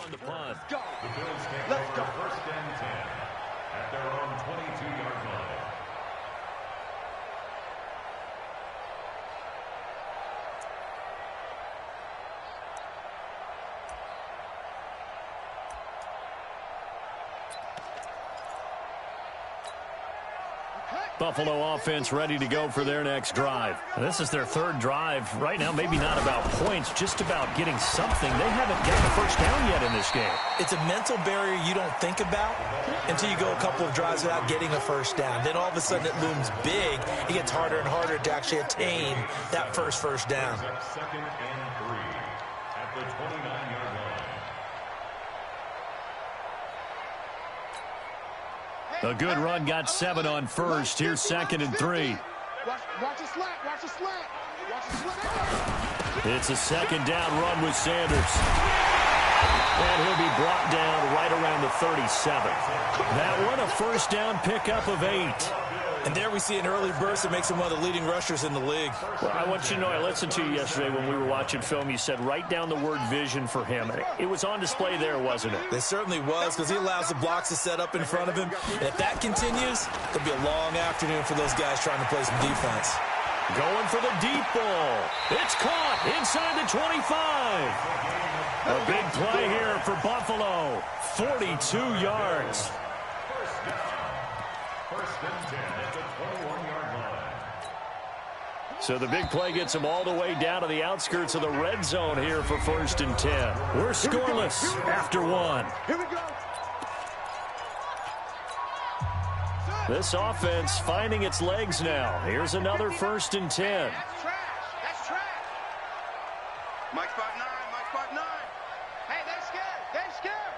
on the punt. The Bills take over first and 10 at their own 22-yard line. Buffalo offense ready to go for their next drive. This is their third drive. Right now, maybe not about points, just about getting something. They haven't gotten a first down yet in this game. It's a mental barrier you don't think about until you go a couple of drives without getting a first down. Then all of a sudden it looms big. It gets harder and harder to actually attain that first down. Second and 3 at the 29-yard line. A good run got 7 on first. Here's second and 3. Watch the slant. Watch the slant. Watch the slant. It's a second down run with Sanders. And he'll be brought down right around the 37. That one a first down pickup of 8. And there we see an early burst that makes him one of the leading rushers in the league. Well, I want you to know, I listened to you yesterday when we were watching film. You said write down the word vision for him. It was on display there, wasn't it? It certainly was, because he allows the blocks to set up in front of him. And if that continues, it'll be a long afternoon for those guys trying to play some defense. Going for the deep ball. It's caught inside the 25. A big play here for Buffalo. 42 yards. First and 10 at the 21-yard line. So the big play gets them all the way down to the outskirts of the red zone here for first and 10. We're scoreless after 1. Here we go. This offense finding its legs now. Here's another first and 10. That's trash. That's trash. Mike spot 9. Mike spot 9. Hey, they're scared. They're scared.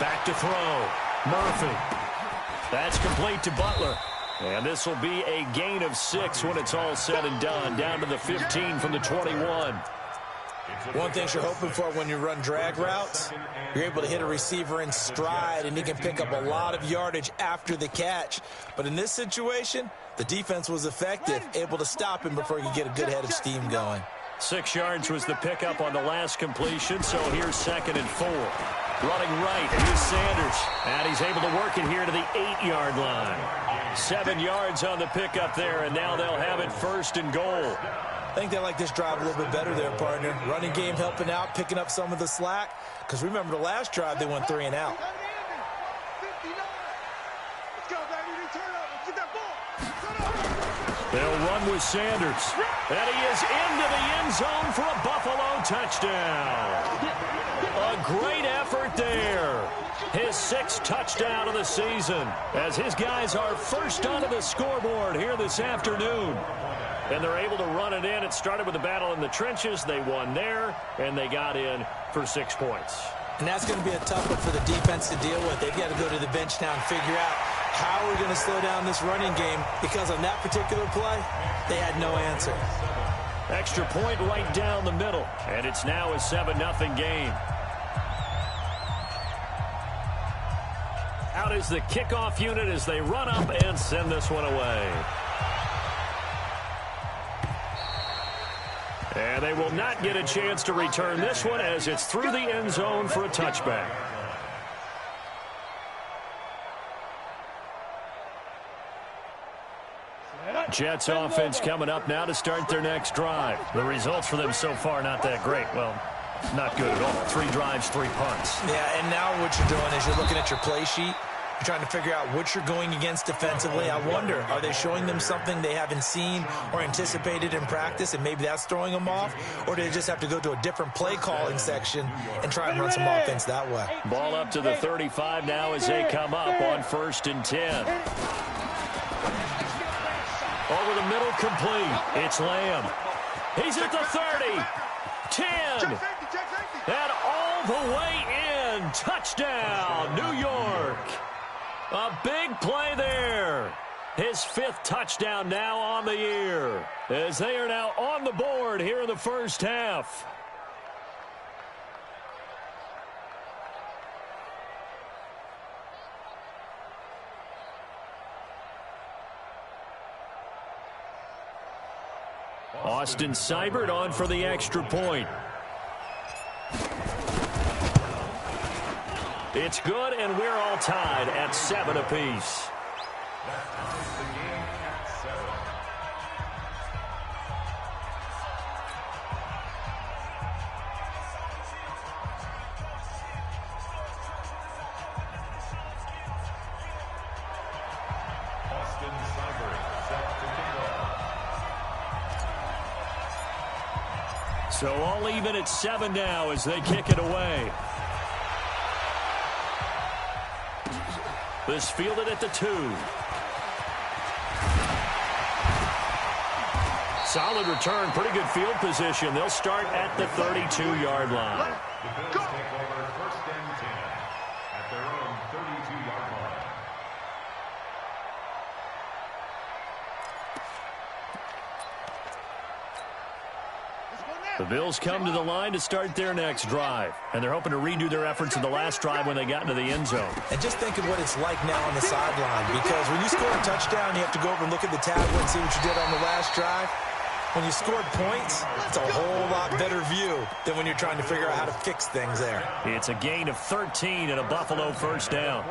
Back to throw. Murphy. That's complete to Butler. And this will be a gain of 6 when it's all said and done. Down to the 15 from the 21. One thing you're hoping for when you run drag routes, you're able to hit a receiver in stride, and he can pick up a lot of yardage after the catch. But in this situation, the defense was effective, able to stop him before he could get a good head of steam going. 6 yards was the pickup on the last completion, so here's second and 4. Running right, here's Sanders. And he's able to work it here to the 8-yard line. 7 yards on the pickup there, and now they'll have it first and goal. I think they like this drive a little bit better there, partner. Running game helping out, picking up some of the slack. Because remember, the last drive, they went 3 and out. They'll run with Sanders. And he is into the end zone for a Buffalo touchdown. A great effort there. His 6th touchdown of the season as his guys are first onto the scoreboard here this afternoon. And they're able to run it in. It started with a battle in the trenches. They won there, and they got in for 6 points. And that's going to be a tough one for the defense to deal with. They've got to go to the bench now and figure out how we're going to slow down this running game, because on that particular play, they had no answer. Extra point right down the middle, and it's now a 7-0 game. Out is the kickoff unit as they run up and send this one away. And they will not get a chance to return this one as it's through the end zone for a touchback. Jets offense coming up now to start their next drive. The results for them so far not that great. Well, not good at all. 3 drives, 3 punts. Yeah, and now what you're doing is you're looking at your play sheet. You're trying to figure out what you're going against defensively. I wonder, are they showing them something they haven't seen or anticipated in practice, and maybe that's throwing them off? Or do they just have to go to a different play calling section and try and run some offense that way? Ball up to the 35 now as they come up on first and 10. Over the middle, complete. It's Lamb. He's at the 30. 10. And all the way in. Touchdown, New York. A big play there. His 5th touchdown now on the year, as they are now on the board here in the first half. Austin Seibert on for the extra point. It's good, and we're all tied at 7 apiece. That ties the game at 7. Austin Seibert set to kick off. So all even at 7 now as they kick it away. This fielded at the 2. Solid return, pretty good field position. They'll start at the 32-yard line. The Bills take over 1st and 10 at their own 32-yard line. The Bills come to the line to start their next drive, and they're hoping to redo their efforts in the last drive when they got into the end zone. And just think of what it's like now on the sideline, because when you score a touchdown, you have to go over and look at the tablet and see what you did on the last drive. When you scored points, it's a whole lot better view than when you're trying to figure out how to fix things there. It's a gain of 13 and a Buffalo first down. Hey,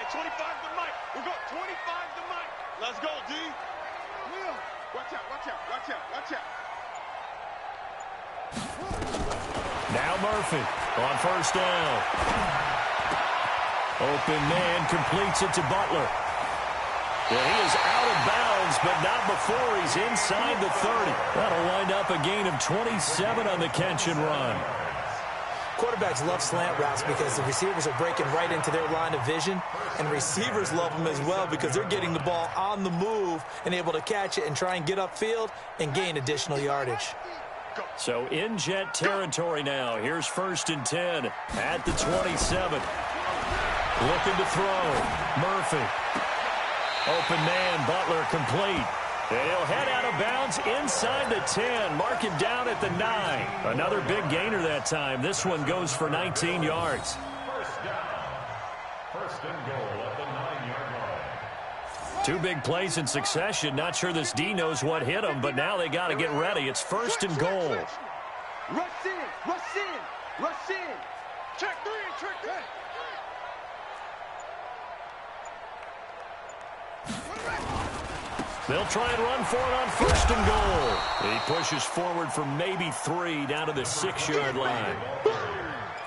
25 to Mike. We got 25 to Mike. Let's go, D. Watch out, watch out, watch out, watch out. Now Murphy on first down. Open man completes it to Butler. And he is out of bounds, but not before he's inside the 30. That'll wind up a gain of 27 on the catch and run. Quarterbacks love slant routes because the receivers are breaking right into their line of vision, and receivers love them as well because they're getting the ball on the move and able to catch it and try and get upfield and gain additional yardage. So in jet territory now. Here's 1st and 10 at the 27. Looking to throw. Murphy. Open man, Butler complete. And he'll head out of bounds inside the 10. Mark him down at the 9. Another big gainer that time. This one goes for 19 yards. First down. 1st and goal at the 9-yard line. 2 big plays in succession. Not sure this D knows what hit him, but now they got to get ready. It's 1st and goal. Rush in, rush in, rush in. Check 3, check 3. They'll try and run for it on 1st and goal. He pushes forward for maybe 3 down to the 6-yard line.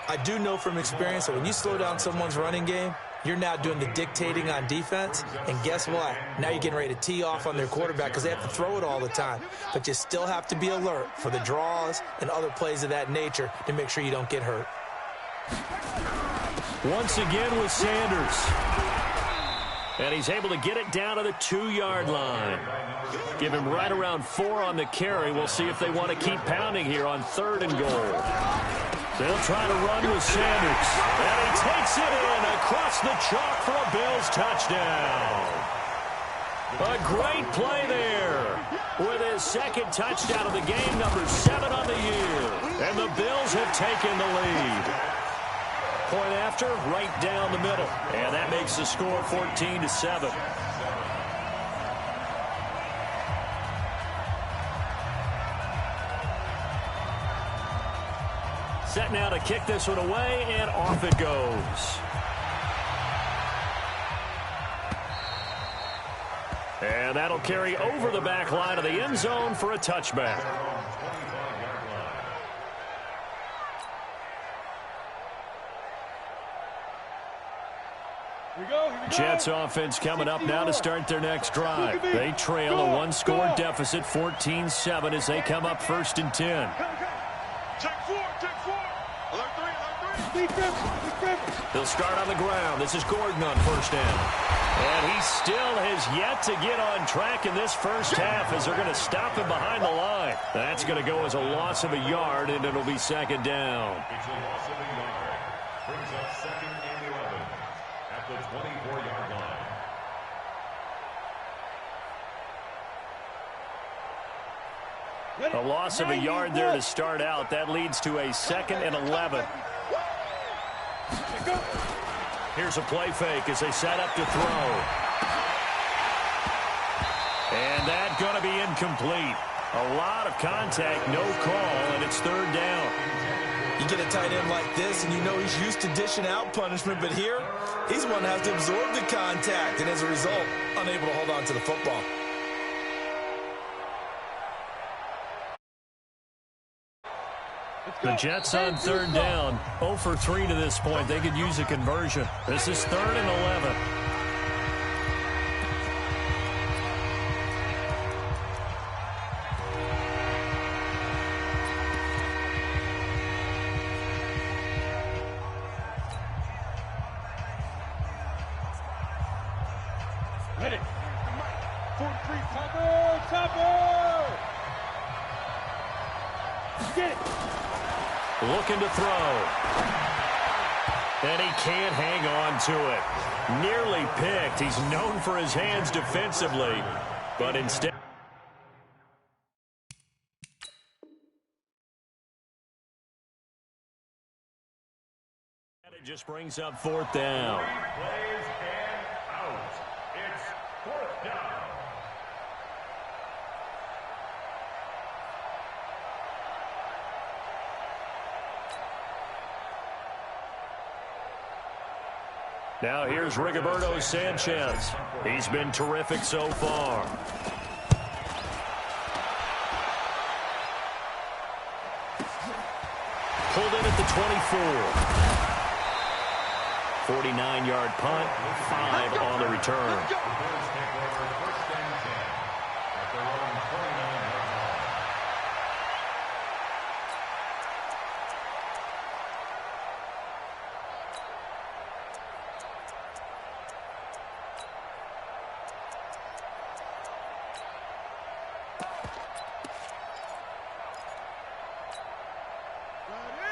I do know from experience that when you slow down someone's running game, you're now doing the dictating on defense, and guess what? Now you're getting ready to tee off on their quarterback because they have to throw it all the time. But you still have to be alert for the draws and other plays of that nature to make sure you don't get hurt. Once again with Sanders. And he's able to get it down to the 2-yard line. Give him right around 4 on the carry. We'll see if they want to keep pounding here on 3rd and goal. They'll try to run with Sanders. And he takes it in across the chalk for a Bills touchdown. A great play there with his 2nd touchdown of the game, number 7 on the year. And the Bills have taken the lead. Point after, right down the middle. And that makes the score 14-7. Set now to kick this one away, and off it goes. And that'll carry over the back line of the end zone for a touchback. Jets offense coming up now to start their next drive. They trail a 1-score deficit, 14-7, as they come up 1st and 10. Check 4, check 4. Alert 3, alert 3. They'll start on the ground. This is Gordon on 1st down. And he still has yet to get on track in this first half as they're going to stop him behind the line. That's going to go as a loss of a yard, and it'll be 2nd down. It's a loss of a yard. Brings up 2nd and 11 at the 24-yard line. A loss of a yard there to start out. That leads to a 2nd and 11. Here's a play fake as they set up to throw. And that's going to be incomplete. A lot of contact, no call, and it's third down. You get a tight end like this, and you know he's used to dishing out punishment, but here, he's one that has to absorb the contact, and as a result, unable to hold on to the football. The Jets on third down, 0 for 3 to this point. They could use a conversion. This is 3rd and 11. Ready. 43, Topper! Get it! Looking to throw. And he can't hang on to it. Nearly picked. He's known for his hands defensively, but instead... It just brings up 4th down. 3 plays and out. It's 4th down. Now here's Rigoberto Sanchez. He's been terrific so far. Pulled in at the 24. 49-yard punt, 5 on the return. The Bears take over 1st and 10 at their own 29-yard line.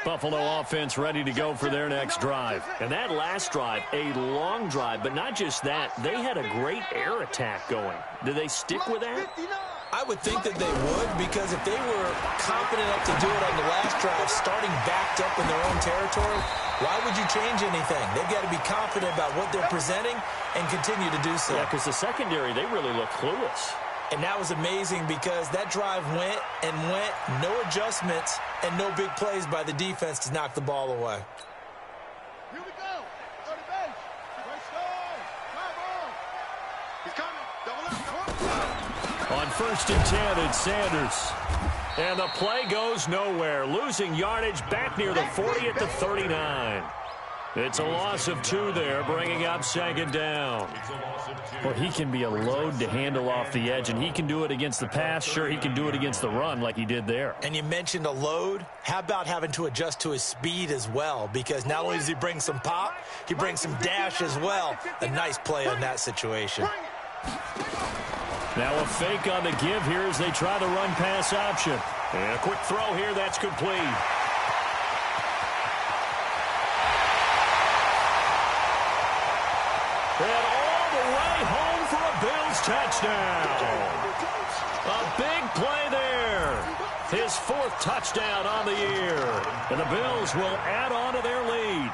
Buffalo offense ready to go for their next drive. And that last drive, a long drive, but not just that. They had a great air attack going. Do they stick with that? I would think that they would, because if they were confident enough to do it on the last drive, starting backed up in their own territory, why would you change anything? They've got to be confident about what they're presenting and continue to do so. Yeah, because the secondary, they really look clueless. And that was amazing because that drive went and went, no adjustments, and no big plays by the defense to knock the ball away. Here we go. Go to bench. First down. Drive on. He's coming. Double up. On 1st and 10, it's Sanders. And the play goes nowhere. Losing yardage back near the 40 at the 39. It's a loss of 2 there, bringing up 2nd down. Well, he can be a load to handle off the edge, and he can do it against the pass. Sure, he can do it against the run like he did there. And you mentioned a load. How about having to adjust to his speed as well? Because not only does he bring some pop, he brings some dash as well. A nice play on that situation. Now a fake on the give here as they try the run-pass option. And a quick throw here, that's complete. And all the way home for a Bills touchdown. A big play there. His 4th touchdown on the year. And the Bills will add on to their lead.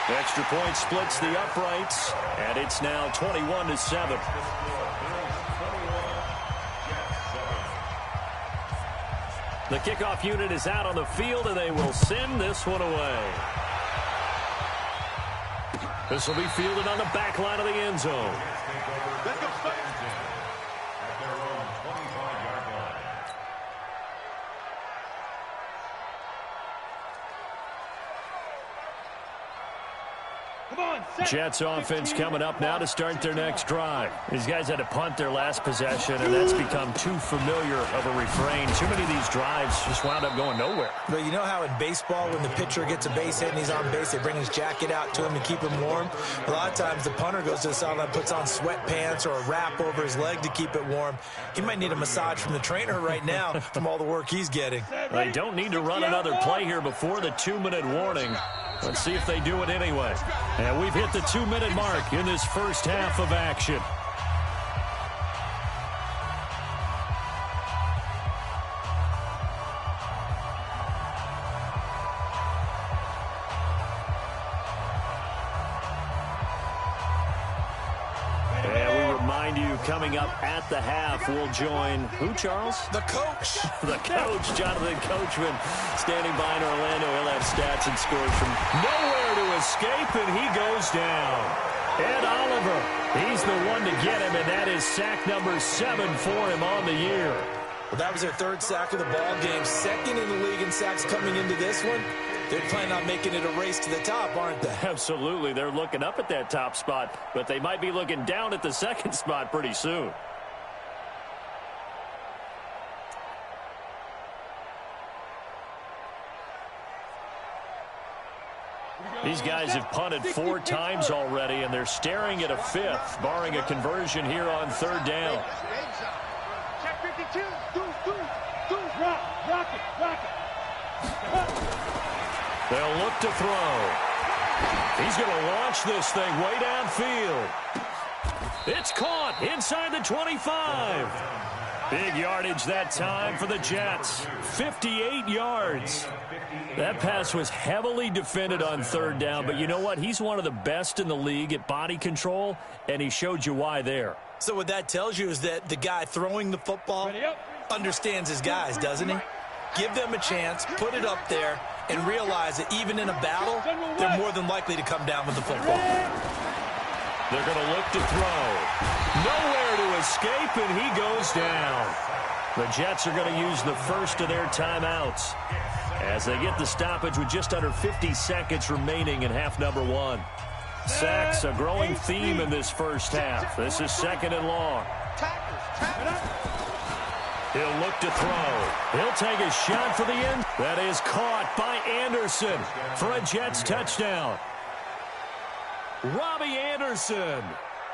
Extra point splits the uprights, and it's now 21-7. The kickoff unit is out on the field, and they will send this one away. This will be fielded on the back line of the end zone. Let's go, at their own 25-yard line. Jets offense coming up now to start their next drive. These guys had to punt their last possession, and that's become too familiar of a refrain. Too many of these drives just wound up going nowhere. But you know how in baseball, when the pitcher gets a base hit and he's on base, they bring his jacket out to him to keep him warm? A lot of times the punter goes to the sideline, puts on sweatpants or a wrap over his leg to keep it warm. He might need a massage from the trainer right now from all the work he's getting. They don't need to run another play here before the 2-minute warning. Let's see if they do it anyway. And we've hit the 2-minute mark in this first half of action. coming up at the half. We'll join who, Charles? The coach. The coach, Jonathan Coachman, standing by in Orlando. He'll have stats and scores from nowhere to escape, and he goes down. Ed Oliver, he's the one to get him, and that is sack number 7 for him on the year. Well, that was their 3rd sack of the ball game. 2nd in the league in sacks coming into this one. They're planning on making it a race to the top, aren't they? Absolutely. They're looking up at that top spot, but they might be looking down at the 2nd spot pretty soon. These guys have punted 4 times already, and they're staring at a 5th, barring a conversion here on 3rd down. Check 52. Rock it. They'll look to throw. He's going to launch this thing way downfield. It's caught inside the 25. Big yardage that time for the Jets. 58 yards. That pass was heavily defended on 3rd down, but you know what? He's one of the best in the league at body control, and he showed you why there. So what that tells you is that the guy throwing the football understands his guys, doesn't he? Give them a chance, put it up there, and realize that even in a battle, they're more than likely to come down with the football. They're going to look to throw. Nowhere to escape, and he goes down. The Jets are going to use the first of their timeouts as they get the stoppage with just under 50 seconds remaining in half number 1. Sacks, a growing theme in this first half. This is 2nd and long. He'll look to throw. He'll take a shot for the end. That is caught by Anderson for a Jets touchdown. Robbie Anderson,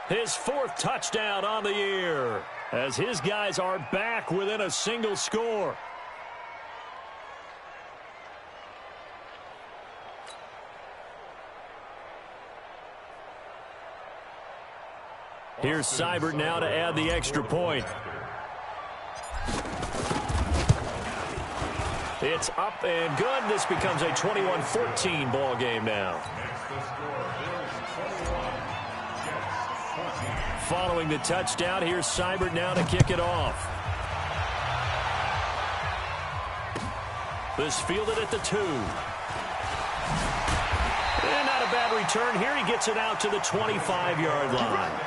his 4th touchdown on the year, as his guys are back within a single score. Here's Seibert now to add the extra point. It's up and good. This becomes a 21-14 ball game now. Following the touchdown, here's Seibert now to kick it off. This fielded at the 2. And not a bad return here. He gets it out to the 25-yard line.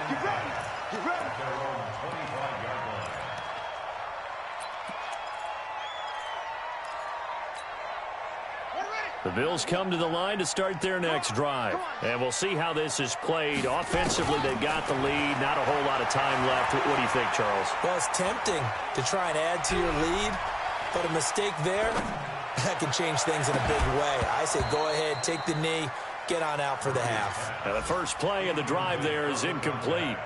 The Bills come to the line to start their next drive. And we'll see how this is played. Offensively, they've got the lead. Not a whole lot of time left. What do you think, Charles? Well, it's tempting to try and add to your lead, but a mistake there, that can change things in a big way. I say go ahead, take the knee, get on out for the half. And the first play of the drive there is incomplete.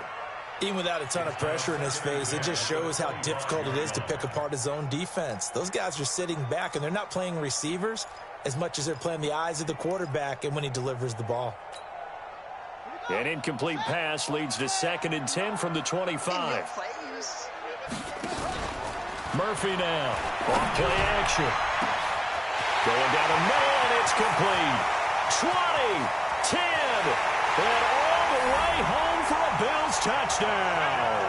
Even without a ton of pressure in his face, it just shows how difficult it is to pick apart his own defense. Those guys are sitting back, and they're not playing receivers as much as they're playing the eyes of the quarterback and when he delivers the ball. An incomplete pass leads to 2nd and 10 from the 25. Murphy now. Off play action. Going down the middle, and it's complete. 20, 10, and all the way home for a Bills touchdown.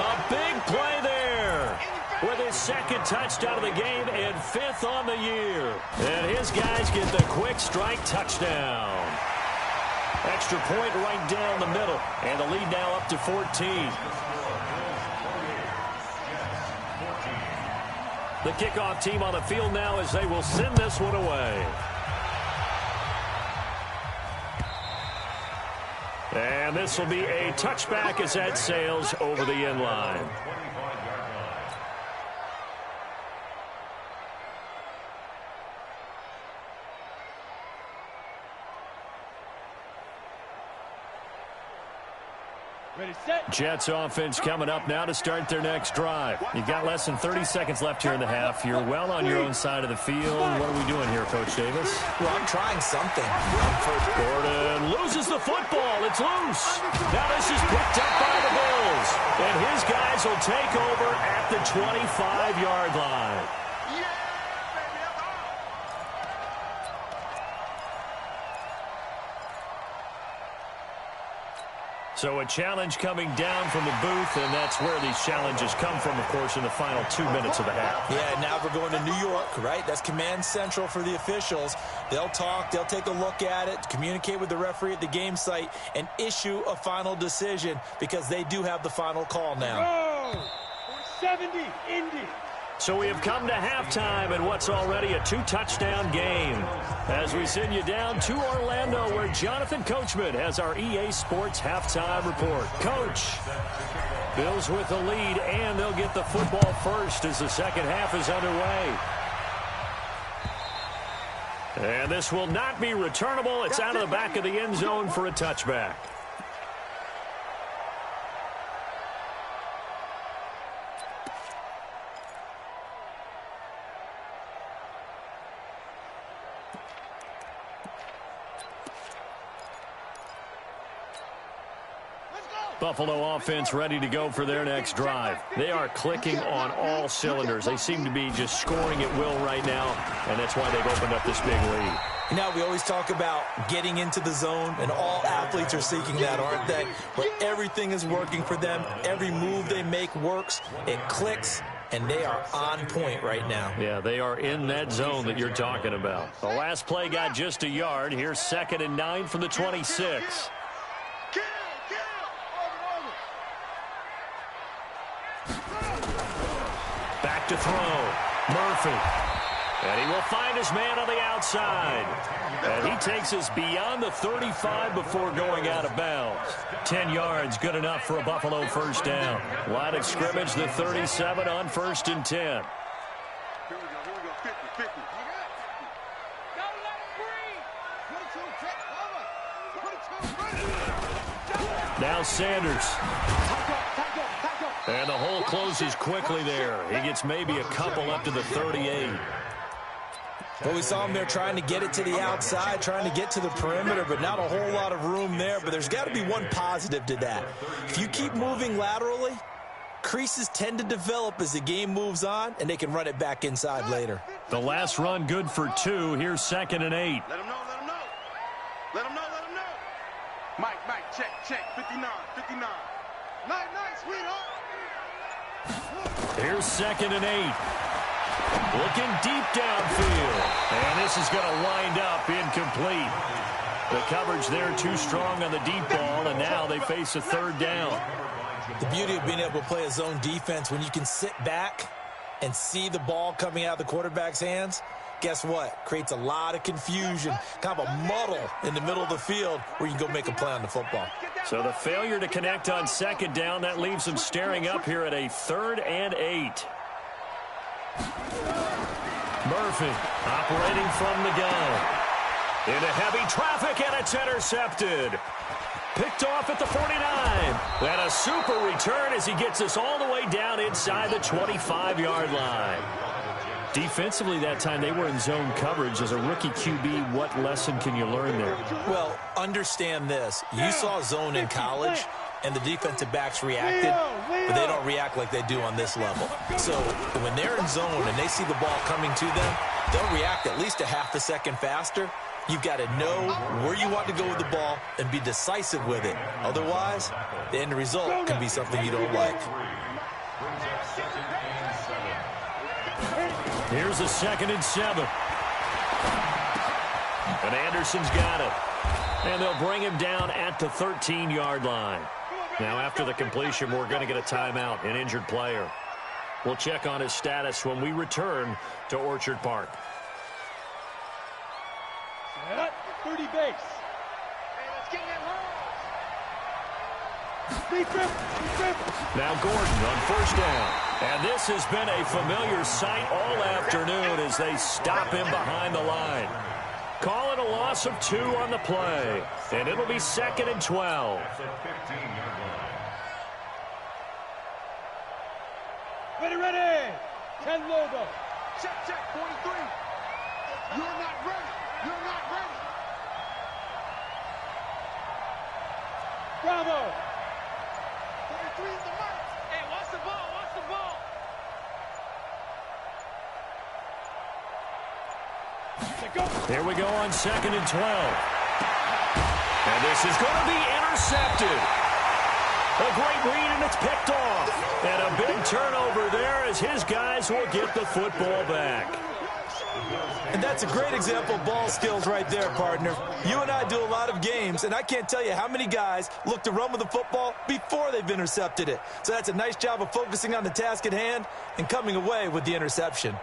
A big play there with his 2nd touchdown of the game and 5th on the year. And his guys get the quick strike touchdown. Extra point right down the middle, and the lead now up to 14. The kickoff team on the field now as they will send this one away. And this will be a touchback as that sails over the end line. Ready, set. Jets offense coming up now to start their next drive. You've got less than 30 seconds left here in the half. You're well on your own side of the field. What are we doing here, Coach Davis? Well, I'm trying something. Gordon loses the football. It's loose. Now this is picked up by the Bills. And his guys will take over at the 25-yard line. So a challenge coming down from the booth, and that's where these challenges come from, of course, in the final 2 minutes of the half. Yeah, now we're going to New York, right? That's command central for the officials. They'll talk, they'll take a look at it, communicate with the referee at the game site, and issue a final decision because they do have the final call now. Go! 70, Indy. So we have come to halftime in what's already a 2-touchdown game. As we send you down to Orlando, where Jonathan Coachman has our EA Sports halftime report. Coach, Bills with the lead, and they'll get the football first as the second half is underway. And this will not be returnable. It's out of the back of the end zone for a touchback. Buffalo offense ready to go for their next drive. They are clicking on all cylinders. They seem to be just scoring at will right now, and that's why they've opened up this big lead. Now, we always talk about getting into the zone, and all athletes are seeking that, aren't they? Where everything is working for them. Every move they make works. It clicks, and they are on point right now. Yeah, they are in that zone that you're talking about. The last play got just a yard. Here's 2nd and 9 from the 26. Back to throw. Murphy. And he will find his man on the outside. And he takes us beyond the 35 before going out of bounds. 10 yards, good enough for a Buffalo first down. Line of scrimmage, the 37 on 1st and 10. Here we go, 50. Now Sanders. And the hole closes quickly there. He gets maybe a couple up to the 38. Well, we saw him there trying to get it to the outside, trying to get to the perimeter, but not a whole lot of room there. But there's got to be one positive to that. If you keep moving laterally, creases tend to develop as the game moves on, and they can run it back inside later. The last run good for 2. Here's 2nd and 8. Let him know. Mike, check, 59. Night, sweetheart. Here's 2nd and 8. Looking deep downfield. And this is going to wind up incomplete. The coverage there too strong on the deep ball, and now they face a 3rd down. The beauty of being able to play a zone defense when you can sit back and see the ball coming out of the quarterback's hands, guess what? Creates a lot of confusion, kind of a muddle in the middle of the field where you can go make a play on the football. So the failure to connect on 2nd down, that leaves them staring up here at a 3rd and 8. Murphy operating from the gun. Into heavy traffic, and it's intercepted. Picked off at the 49. And a super return as he gets us all the way down inside the 25-yard line. Defensively that time, they were in zone coverage. As a rookie QB, what lesson can you learn there? Well, understand this. You saw zone in college, and the defensive backs reacted, but they don't react like they do on this level. So when they're in zone and they see the ball coming to them, they'll react at least a half a second faster. You've got to know where you want to go with the ball and be decisive with it. Otherwise, the end result can be something you don't like. Here's a 2nd and 7. And Anderson's got it. And they'll bring him down at the 13-yard line. Now, after the completion, we're going to get a timeout, an injured player. We'll check on his status when we return to Orchard Park. 30 base. Hey, let's get that Now Gordon on 1st down. And this has been a familiar sight all afternoon as they stop him behind the line. Call it a loss of 2 on the play. And it'll be 2nd and 12. Ready. 10 logo. Check, 43. You're not ready. Bravo. 43 is the mark. Hey, watch the ball. Here we go on 2nd and 12. And this is going to be intercepted. picked off. And a big turnover there as his guys will get the football back. And that's a great example of ball skills right there, partner. You and I do a lot of games, and I can't tell you how many guys look to run with the football before they've intercepted it. So that's a nice job of focusing on the task at hand and coming away with the interception.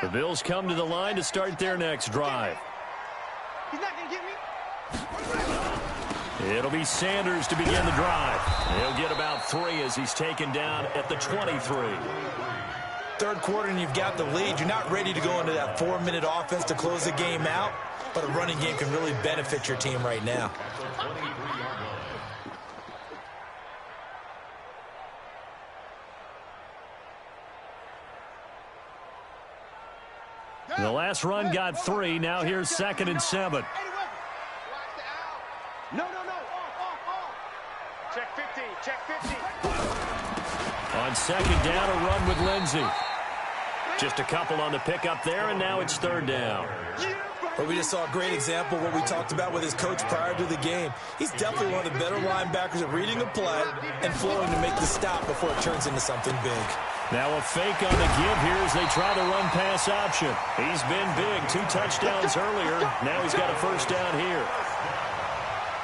The Bills come to the line to start their next drive. He's not going to get me. It'll be Sanders to begin the drive. He'll get about 3 as he's taken down at the 23. Third quarter and you've got the lead. You're not ready to go into that 4-minute offense to close the game out, but a running game can really benefit your team right now. The last run got 3. Now here's 2nd and 7. No. Off. Check 15. Check 15. On 2nd down, a run with Lindsey. Just a couple on the pickup there, and now it's 3rd down. But we just saw a great example of what we talked about with his coach prior to the game. He's definitely one of the better linebackers at reading the play and flowing to make the stop before it turns into something big. Now a fake on the give here as they try the run pass option. He's been big, 2 touchdowns earlier. Now he's got a 1st down here.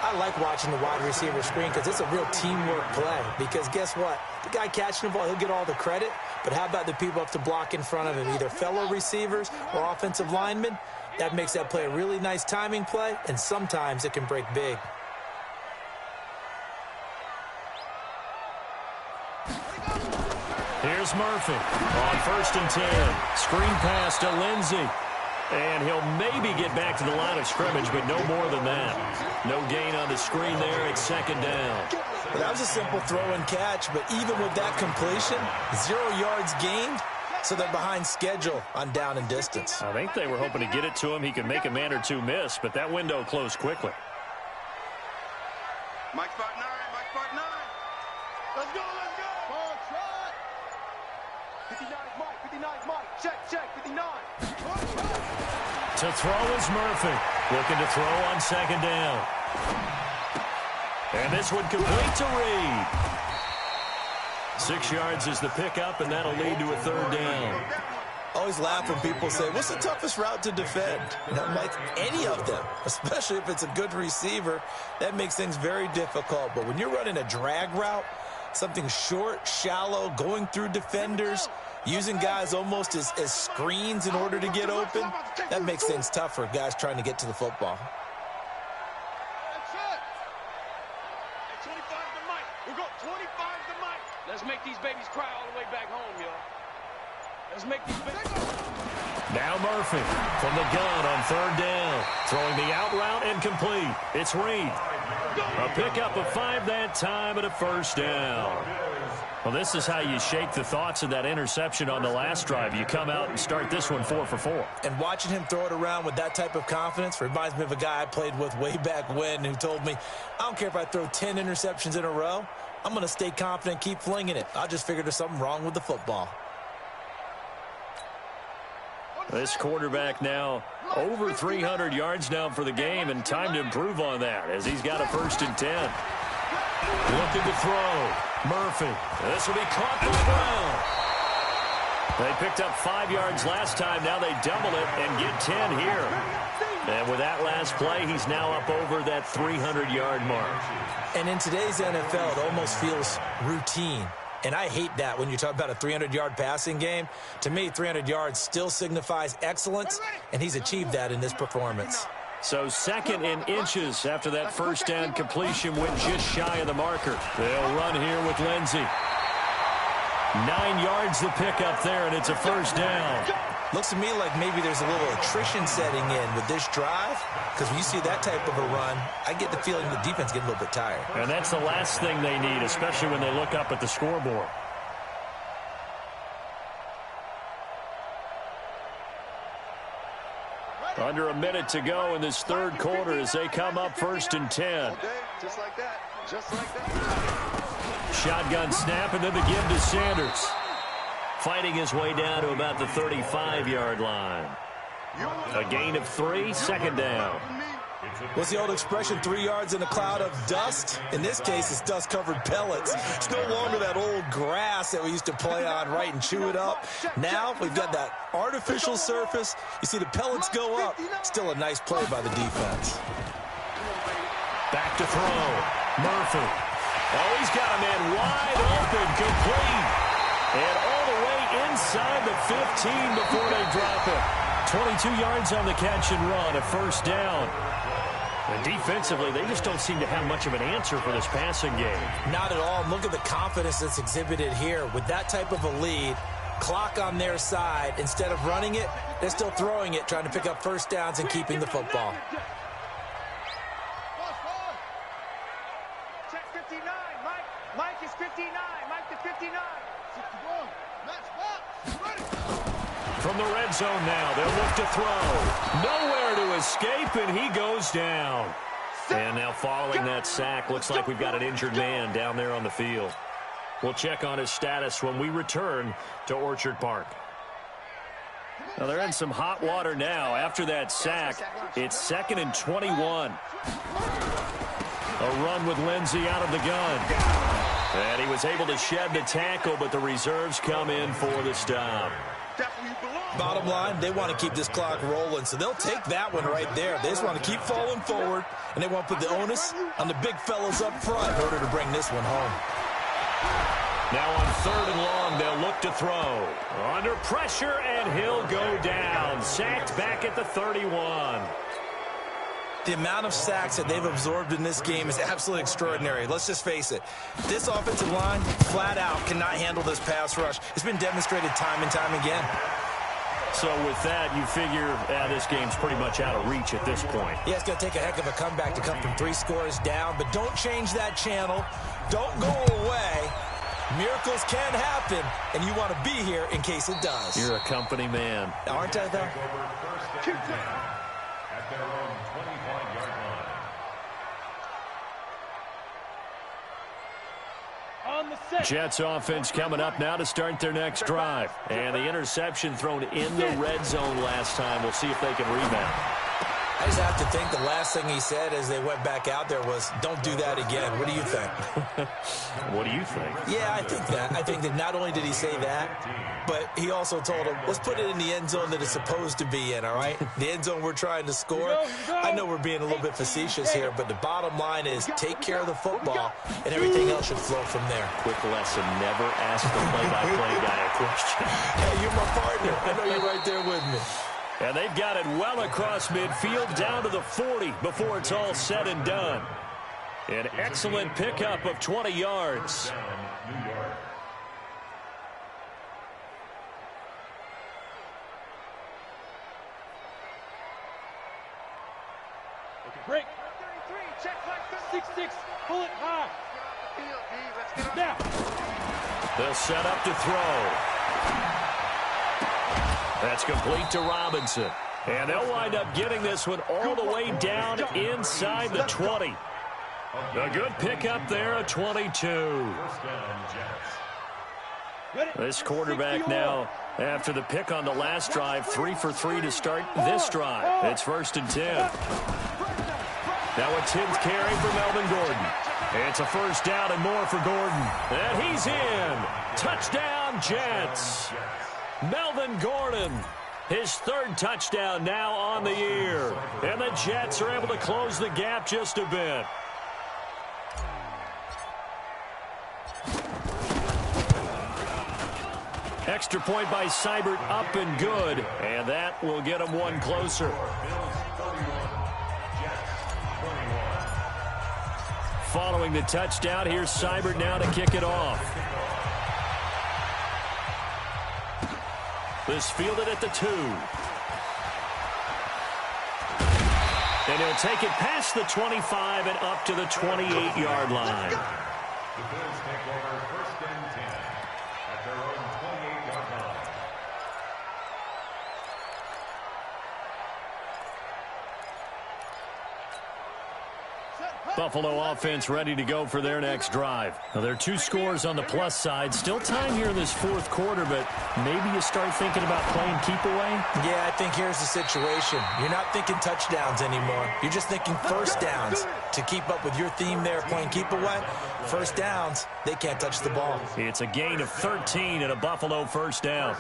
I like watching the wide receiver screen because it's a real teamwork play. Because guess what? The guy catching the ball, he'll get all the credit. But how about the people up to block in front of him, either fellow receivers or offensive linemen? That makes that play a really nice timing play, and sometimes it can break big. Here's Murphy on 1st and 10. Screen pass to Lindsey. And he'll maybe get back to the line of scrimmage, but no more than that. No gain on the screen there. It's 2nd down. Well, that was a simple throw and catch, but even with that completion, 0 yards gained, so they're behind schedule on down and distance. I think they were hoping to get it to him. He could make a man or 2 miss, but that window closed quickly. Mike spot 9. Let's go. Ball trot. 59 Mike. Check, 59. To throw is Murphy. Looking to throw on 2nd down. And this one complete to Reed. 6 yards is the pickup, and that'll lead to a 3rd down. Always laugh when people say, what's the toughest route to defend? And I'm like, any of them, especially if it's a good receiver. That makes things very difficult. But when you're running a drag route, something short, shallow, going through defenders, using guys almost as screens in order to get open, that makes things tough for guys trying to get to the football. That's it. Hey, 25 to Mike. We're going 25 to Mike. Let's make these babies cry all the way back home, y'all. Let's make these babies. Now Murphy from the gun on 3rd down. Throwing the out route and complete. It's Reed. A pickup of 5 that time and a 1st down. Well, this is how you shake the thoughts of that interception on the last drive. You come out and start this one 4 for 4. And watching him throw it around with that type of confidence reminds me of a guy I played with way back when who told me, I don't care if I throw 10 interceptions in a row. I'm going to stay confident, keep flinging it. I just figured there's something wrong with the football. This quarterback now over 300 yards now for the game, and time to improve on that as he's got a 1st and 10. Looking to throw. Murphy. This will be caught by Brown. They picked up 5 yards last time. Now they double it and get 10 here. And with that last play, he's now up over that 300-yard mark. And in today's NFL, it almost feels routine. And I hate that when you talk about a 300-yard passing game. To me, 300 yards still signifies excellence, and he's achieved that in this performance. So 2nd in inches after that 1st down completion went just shy of the marker. They'll run here with Lindsey. 9 yards the pickup there, and it's a 1st down. Looks to me like maybe there's a little attrition setting in with this drive, because when you see that type of a run, I get the feeling the defense getting a little bit tired. And that's the last thing they need, especially when they look up at the scoreboard. Under a minute to go in this 3rd quarter as they come up 1st and 10. Just like that. Just like that. Shotgun snap, and then the give to Sanders. fighting his way down to about the 35-yard line. A gain of 3, second down. What's the old expression, 3 yards in a cloud of dust? In this case, it's dust-covered pellets. It's no longer that old grass that we used to play on, right, and chew it up. Now we've got that artificial surface. You see the pellets go up. Still a nice play by the defense. Back to throw. Murphy. Oh, he's got a man wide open, complete. And all the way inside the 15 before they drop it. 22 yards on the catch and run, a first down. And defensively, they just don't seem to have much of an answer for this passing game. Not at all. Look at the confidence that's exhibited here. With that type of a lead, clock on their side, instead of running it, they're still throwing it, trying to pick up first downs and keeping the football. Check 59. Mike is 59. Mike to 59. 61. Match box. Ready. From the red zone now, they'll look to throw. Nowhere to escape, and he goes down. And now following that sack, looks like we've got an injured man down there on the field. We'll check on his status when we return to Orchard Park. Now they're in some hot water now. After that sack, it's 2nd and 21. A run with Lindsey out of the gun. And he was able to shed the tackle, but the reserves come in for the stop. Bottom line, they want to keep this clock rolling, so they'll take that one right there. They just want to keep falling forward, and they want to put the onus on the big fellas up front in order to bring this one home. Now on 3rd and long, they'll look to throw. Under pressure, and he'll go down. Sacked back at the 31. The amount of sacks that they've absorbed in this game is absolutely extraordinary. Let's just face it. This offensive line, flat out, cannot handle this pass rush. It's been demonstrated time and time again. So with that, you figure this game's pretty much out of reach at this point. Yeah, it's going to take a heck of a comeback to come from 3 scores down, but don't change that channel. Don't go away. Miracles can happen, and you want to be here in case it does. You're a company man. Aren't I, though? At their own 25-yard line. On the set. Jets offense coming up now to start their next drive. And the interception thrown in the red zone last time. We'll see if they can rebound. I just have to think the last thing he said as they went back out there was, don't do that again. What do you think? What do you think? Yeah, I think that. I think that not only did he say that, but he also told him, let's put it in the end zone that it's supposed to be in, all right? The end zone we're trying to score. I know we're being a little bit facetious here, but the bottom line is take care of the football, and everything else should flow from there. Quick lesson, never ask the play-by-play guy a question. Hey, you're my partner. I know you're right there with me. And they've got it well across midfield down to the 40 before it's all said and done. An excellent pickup of 20 yards. Okay, break. 33. Check like 6-6. Pull it high. Now. They'll set up to throw. That's complete to Robinson. And they'll wind up getting this one all the way down inside the 20. A good pickup there at 22. This quarterback now, after the pick on the last drive, 3 for 3 to start this drive. It's 1st and 10. Now a 10th carry for Melvin Gordon. It's a first down and more for Gordon. And he's in. Touchdown, Jets. Melvin Gordon, his 3rd touchdown now on the year. And the Jets are able to close the gap just a bit. Extra point by Seibert, up and good. And that will get him one closer. Following the touchdown, here's Seibert now to kick it off. This fielded at the 2. And he'll take it past the 25 and up to the 28-yard line. The Bills take over 1st and 10 at their own 28-yard line. Set, Buffalo offense ready to go for their next drive. Now, there are 2 scores on the plus side. Still time here in this fourth quarter, but maybe you start thinking about playing keep away? Yeah, I think here's the situation. You're not thinking touchdowns anymore. You're just thinking first downs. To keep up with your theme there, playing keep away, first downs, they can't touch the ball. It's a gain of 13 and a Buffalo first down.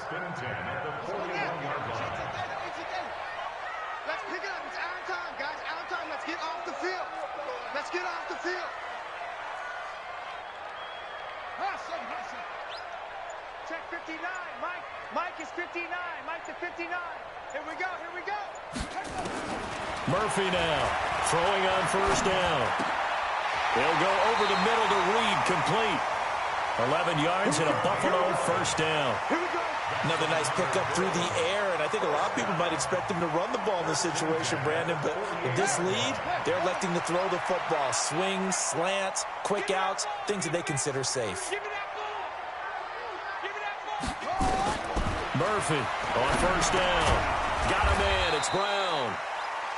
Let's pick it up. It's our time, guys. Our time. Let's get off the field. Let's get off the field. Check 59, Mike. Mike is 59. Mike's at 59. Here we go. Here we go. Murphy now throwing on first down. They'll go over the middle to Reed, complete. 11 yards and a Buffalo first down. Here we go. Another nice pickup through the air, and I think a lot of people might expect him to run the ball in this situation, Brandon, but with this lead, they're electing to throw the football. Swings, slants, quick outs, things that they consider safe. Give me that ball. Give me that ball. Murphy on first down. Got a man. It's Brown.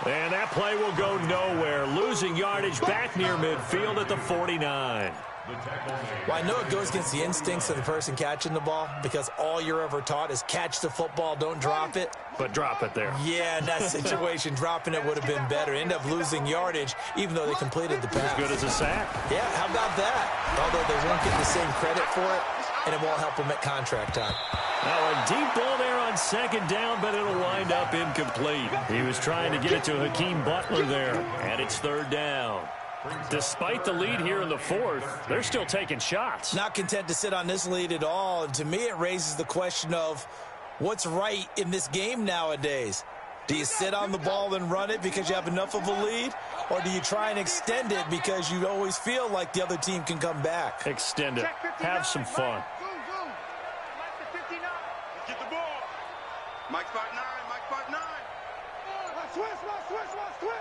And that play will go nowhere. Losing yardage back near midfield at the 49. Well, I know it goes against the instincts of the person catching the ball because all you're ever taught is catch the football, don't drop it. But drop it there. Yeah, in that situation, dropping it would have been better. End up losing yardage, even though they completed the pass. As good as a sack. Yeah, how about that? Although they won't get the same credit for it, and it won't help them at contract time. Now a deep ball there on second down, but it'll wind up incomplete. He was trying to get it to Hakeem Butler there, and it's third down. Despite the lead here in the fourth, they're still taking shots. Not content to sit on this lead at all, and to me it raises the question of what's right in this game nowadays. Do you sit on the ball and run it because you have enough of a lead, or do you try and extend it because you always feel like the other team can come back? Extend it. Have some fun. Mike's at 59. Let's get the ball. Mike's 5'9". Mike's 5'9". Switch.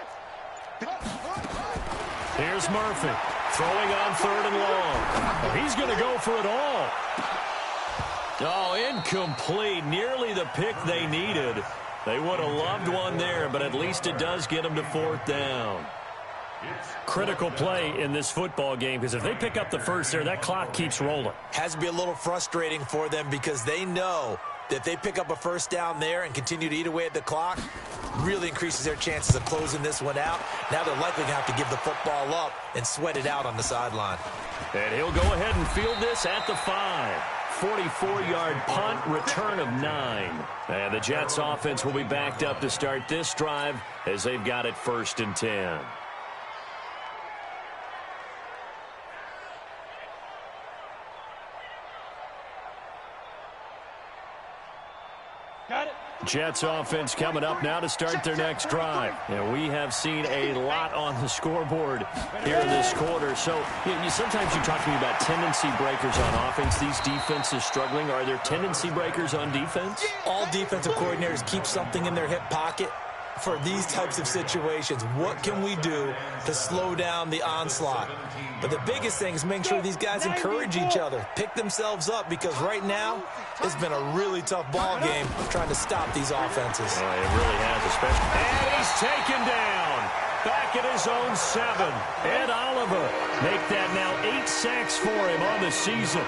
Here's Murphy throwing on third and long. He's going to go for it all. Oh, incomplete. Nearly the pick they needed. They would have loved one there, but at least it does get them to fourth down. Critical play in this football game because if they pick up the first there, that clock keeps rolling. Has to be a little frustrating for them because they know that if they pick up a first down there and continue to eat away at the clock, really increases their chances of closing this one out. Now they're likely going to have to give the football up and sweat it out on the sideline. And he'll go ahead and field this at the 5. 44-yard punt, return of 9. And the Jets offense will be backed up to start this drive as they've got it 1st and 10. Got it. Jets offense coming up now to start their next drive. And we have seen a lot on the scoreboard here in this quarter. So sometimes you talk to me about tendency breakers on offense. These defenses struggling. Are there tendency breakers on defense? All defensive coordinators keep something in their hip pocket for these types of situations. What can we do to slow down the onslaught? But the biggest thing is making sure these guys encourage each other, pick themselves up, because right now it's been a really tough ball game trying to stop these offenses. It really has, especially. And he's taken down. Back at his own 7. Ed Oliver make that now 8 sacks for him on the season.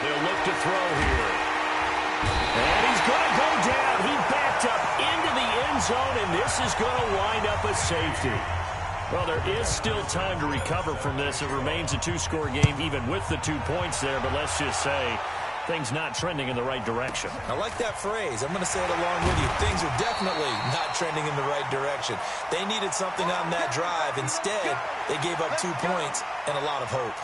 They'll look to throw here. And he's going to go down. He backed up into the end zone, and this is going to wind up a safety. Well, there is still time to recover from this. It remains a 2-score game, even with the 2 points there. But let's just say things not trending in the right direction. I like that phrase. I'm going to say it along with you. Things are definitely not trending in the right direction. They needed something on that drive. Instead, they gave up 2 points and a lot of hope.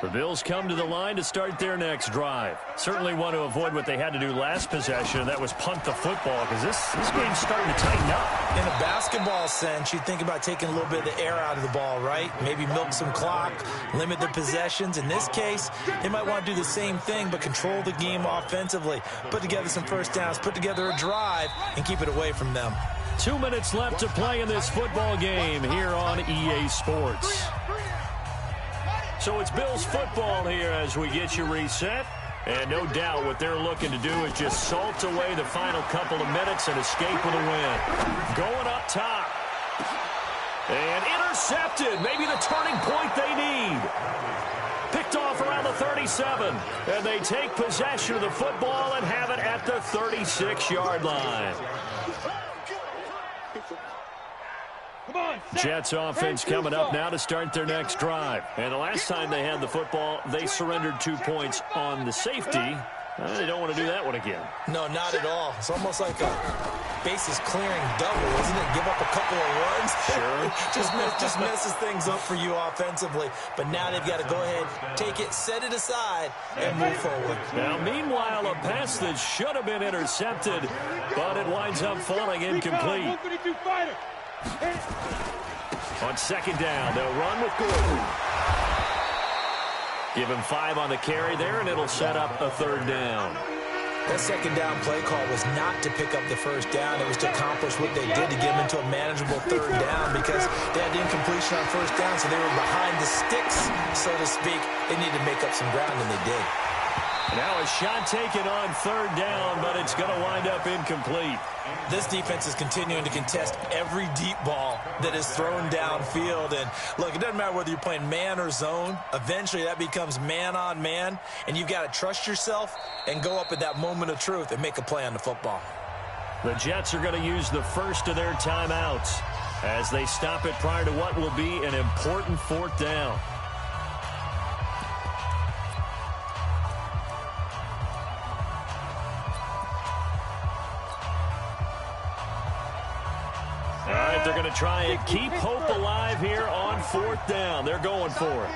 The Bills come to the line to start their next drive. Certainly want to avoid what they had to do last possession, and that was punt the football, because this game's starting to tighten up. In a basketball sense, you think about taking a little bit of the air out of the ball, right? Maybe milk some clock, limit the possessions. In this case, they might want to do the same thing, but control the game offensively. Put together some first downs, put together a drive, and keep it away from them. 2 minutes left to play in this football game here on EA Sports. So it's Bills football here as we get you reset. And no doubt what they're looking to do is just salt away the final couple of minutes and escape with a win. Going up top. And intercepted. Maybe the turning point they need. Picked off around the 37. And they take possession of the football and have it at the 36-yard line. Jets offense coming up now to start their next drive. And the last time they had the football, they surrendered 2 points on the safety. They don't want to do that one again. No, not at all. It's almost like a bases clearing double, isn't it? Give up a couple of runs. Sure. just messes things up for you offensively. But now they've got to go ahead, take it, set it aside, and move forward. Now, meanwhile, a pass that should have been intercepted, but it winds up falling incomplete. On second down, they'll run with Gordon. Give him 5 on the carry there, and it'll set up a third down. That second down play call was not to pick up the first down. It was to accomplish what they did to get them into a manageable third down because they had incompletion on first down, so they were behind the sticks, so to speak. They needed to make up some ground, and they did. Now a shot taken on third down, but it's going to wind up incomplete. This defense is continuing to contest every deep ball that is thrown downfield. And, look, it doesn't matter whether you're playing man or zone. Eventually that becomes man on man, and you've got to trust yourself and go up at that moment of truth and make a play on the football. The Jets are going to use the first of their timeouts as they stop it prior to what will be an important fourth down. All right, they're going to try and keep hope alive here on fourth down. They're going for it.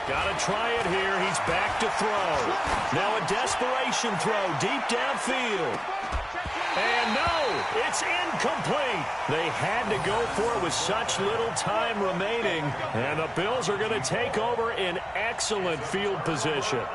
Got to try it here. He's back to throw. Now a desperation throw deep downfield. And no, it's incomplete. They had to go for it with such little time remaining. And the Bills are going to take over in excellent field position.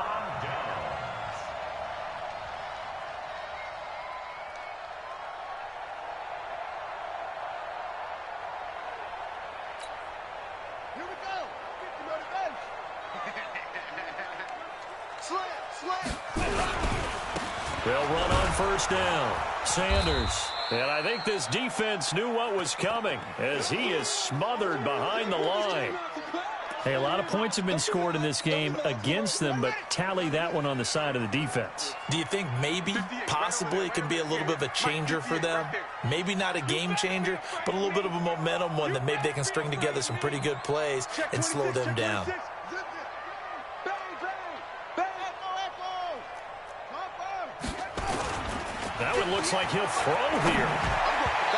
They'll run on first down. Sanders. And I think this defense knew what was coming as he is smothered behind the line. Hey, a lot of points have been scored in this game against them, but tally that one on the side of the defense. Do you think maybe, possibly, it can be a little bit of a changer for them? Maybe not a game changer, but a little bit of a momentum one that maybe they can string together some pretty good plays and slow them down. That one looks like he'll throw here.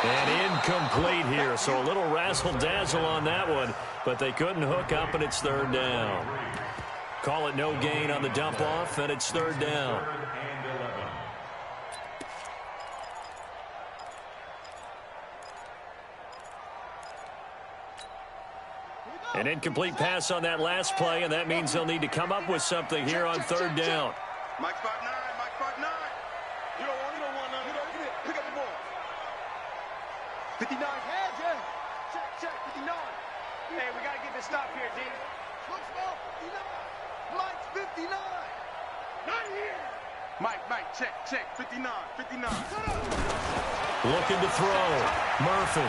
And incomplete here. So a little razzle-dazzle on that one, but they couldn't hook up, and it's third down. Call it no gain on the dump-off, and it's third down. An incomplete pass on that last play, and that means they'll need to come up with something here on third down. Mike 5'9", Mike 5'9". You don't want none. Pick up the ball. 59. Head, yeah. Check, 59. Hey, we got to get this stop here, D. Look small, 59. Mike's 59. Not here. Mike, check, 59. Looking to throw. Murphy.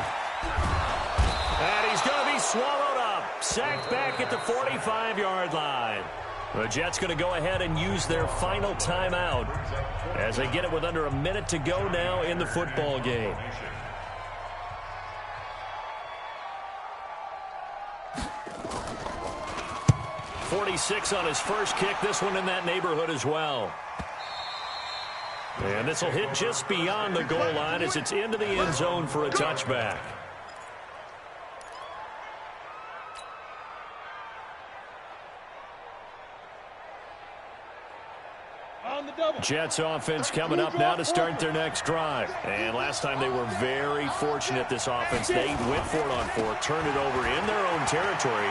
And he's going to be swallowed up. Sacked back at the 45-yard line. The Jets going to go ahead and use their final timeout as they get it with under a minute to go now in the football game. .46 on his first kick. This one in that neighborhood as well. And this will hit just beyond the goal line as it's into the end zone for a touchback. Jets offense coming up now to start their next drive. And last time they were very fortunate, this offense. They went for it on fourth, turned it over in their own territory,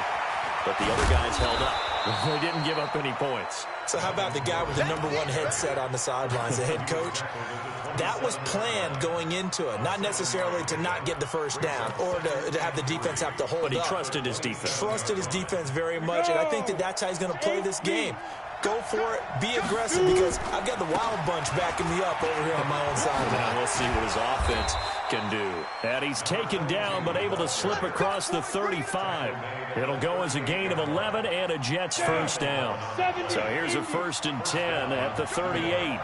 but the other guys held up. They didn't give up any points. So how about the guy with the #1 headset on the sidelines, the head coach? That was planned going into it, not necessarily to not get the first down or to have the defense have to hold up. But he trusted his defense. Trusted his defense very much, and I think that's how he's going to play this game. Go for it. Be aggressive, because I've got the wild bunch backing me up over here on my own side. Now let's see what his offense can do. And he's taken down, but able to slip across the 35. It'll go as a gain of 11 and a Jets first down. So here's a 1st and 10 at the 38.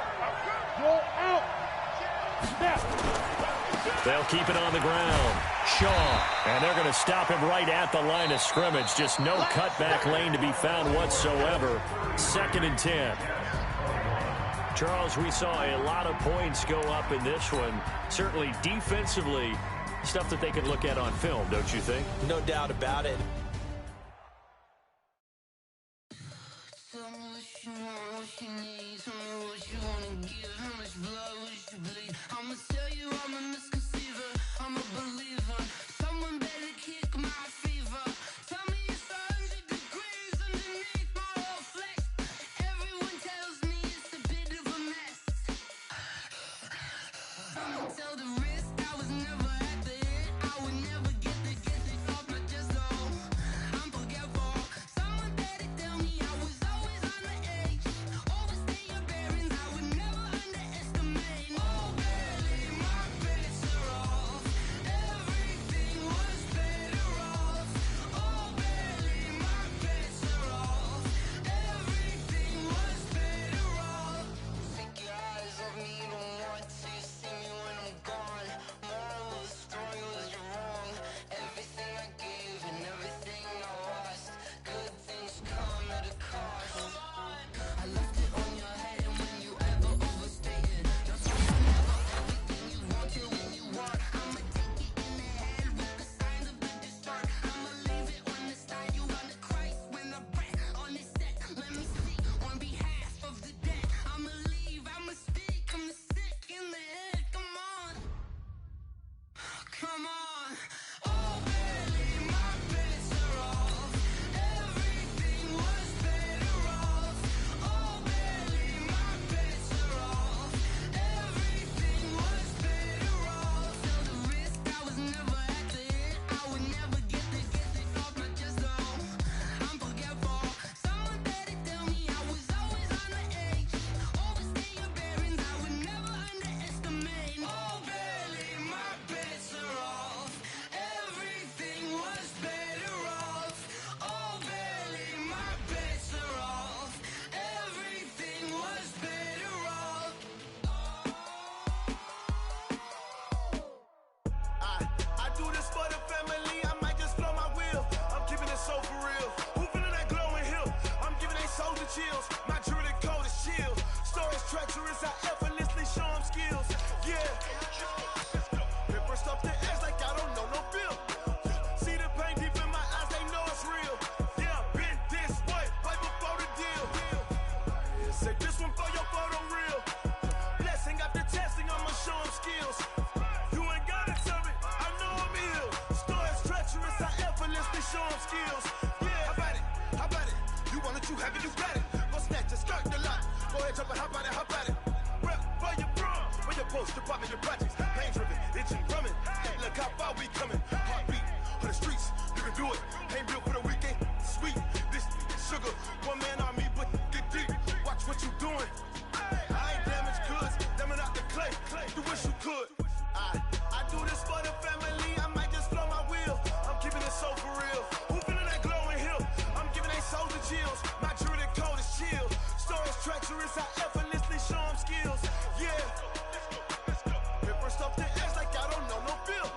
They'll keep it on the ground. Shaw, and they're going to stop him right at the line of scrimmage. Just no cutback lane to be found whatsoever. 2nd and 10. Charles, we saw a lot of points go up in this one. Certainly defensively, stuff that they could look at on film, don't you think? No doubt about it. chills. My jewelry code is chill. Storage treacherous, I effortlessly show them skills. Yeah. Paper stuff the edge like I don't know no bill. See the pain deep in my eyes, they know it's real. Yeah, been this way, right before the deal. Say this one for your photo real. Blessing after testing, I'ma show them skills. You ain't gotta tell me, I know I'm ill. Storage treacherous, I effortlessly show them skills. Yeah, how about it? How about it? You want it, you have it, you got it. Go snatch it, skirt the lot. Go ahead, jump it, how about it, how about it? Rep for your bro, for your post, your poppin', your projects. Pain driven, itching, drumming. Look how far we coming. Heartbeat for the streets, you can do it. Ain't built for the weekend, sweet. This sugar, one man army, but get deep. Watch what you doing. I ain't damaged goods, damn it out the clay. You wish you could. I do this for the family, I might just blow my wheel. I'm keeping it so for real. Who feeling that glowing hill? I'm giving they souls the chills. My jewelry code is chill. Storage treacherous, I effortlessly show them skills. Yeah. Paper stuff the edge like I don't know no feel.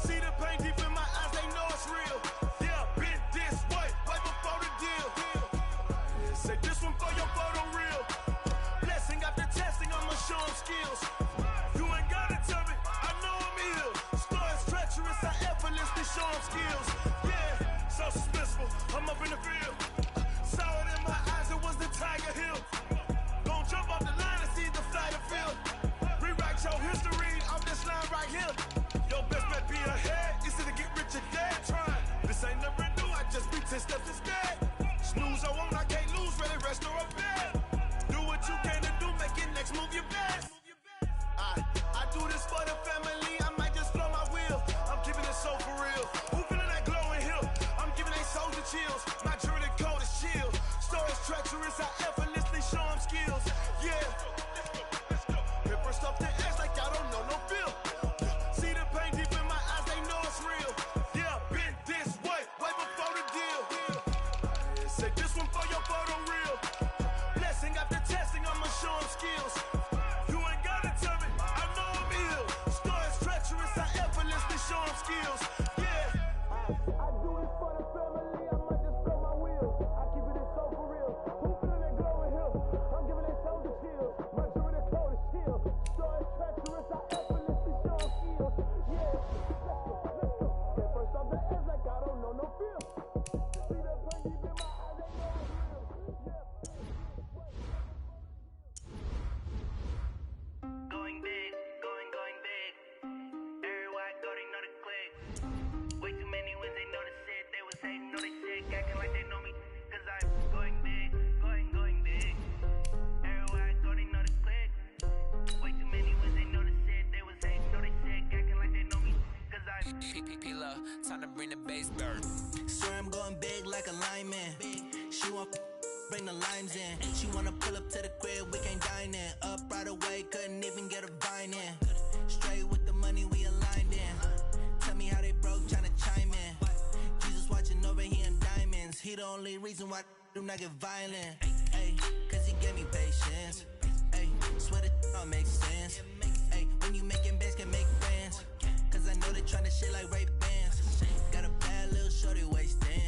See the pain deep in my eyes, they know it's real. Yeah, been this way, right before the deal. Say this one for your photo real. Blessing after testing, I'ma show them skills. You ain't gotta tell me, I know I'm ill. Storage treacherous, I effortlessly show them skills. Yeah, so suspenseful, I'm up in the field. Saw it in my eyes, it was the Tiger Hill. Gon' jump off the line and see the flight of field. Rewrite your history off this line right here. Your best bet be ahead, easy to get rich or dead trying. This ain't never new, I just be 10 steps instead. Snooze, I won't Say this one for your photo reel. Blessing after testing, I'ma show him skills. You ain't gotta tell me, I know I'm ill. Stories treacherous, I effortlessly show him skills. Yeah, I do this for the family, I might just throw my wheel. I keep it so for real. Who feeling that glow in here? I'm giving it soldier chills. My jewelry the coldest chill. Stories treacherous, I effortlessly show him skills. Yeah, let's go. Get first off the edge like I don't know no fear. See the pain deep in my eyes, they know it's real. Yeah. Going big, going big. Everywhere I go, they know the click. Way too many wins, they know the shit. They was hating, know they sick, acting like they know me. Cause I'm going big, going big. Everywhere I go, they know the click. Way too many wins, they know the shit. They was hating, know they sick, acting like they know me. Cause I'm P-P-P-Love, time to bring the bass dirt. Swear I'm going big like a lineman. She want bring the limes in. She wanna pull up to the crib, we can't dine in. Up right away, couldn't even get a vine in. Straight with the money we aligned in. Tell me how they broke, tryna chime in. Jesus watching over here in diamonds. He the only reason why I do not get violent. Ay, cause he gave me patience. Ay, swear that all makes sense. Ay, when you making bands, can make friends. Cause I know they tryna shit like Ray Bans. Got a bad little shorty wasting.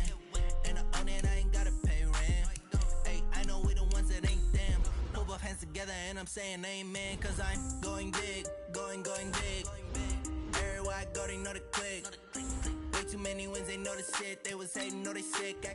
And I own it, I ain't gotta pay rent. Ay, I know we the ones that ain't them. Put both hands together and I'm saying amen. Cause I'm going big, going big. Everywhere I go, they know the click. Way too many wins, they know the shit. They was hating, know they sick.